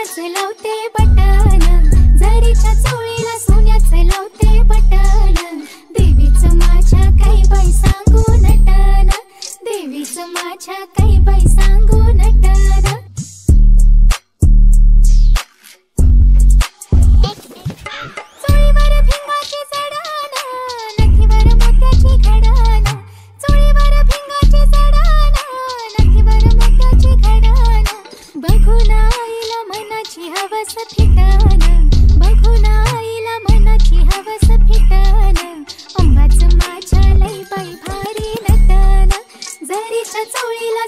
सोन्याचे लावते बटन, जरीच्या चोळीला सोन्याचे लावते बटन. देवीचं माझ्या काही बाई सांगू नटन, देवीचं माझ्या काही बाई सांगू नटन. चोळीवर भिंगाची जडण, नथीवर मोत्याची घडण. चोळीवर भिंगाची जडण, नथीवर मोत्याची घडण. बघून आईला मनाची हवस फिटन, बघून आईला मनाची हवस फिटन. अंबाचं माझ्या लई बाई भारी नटन, जरीच्या चोळीला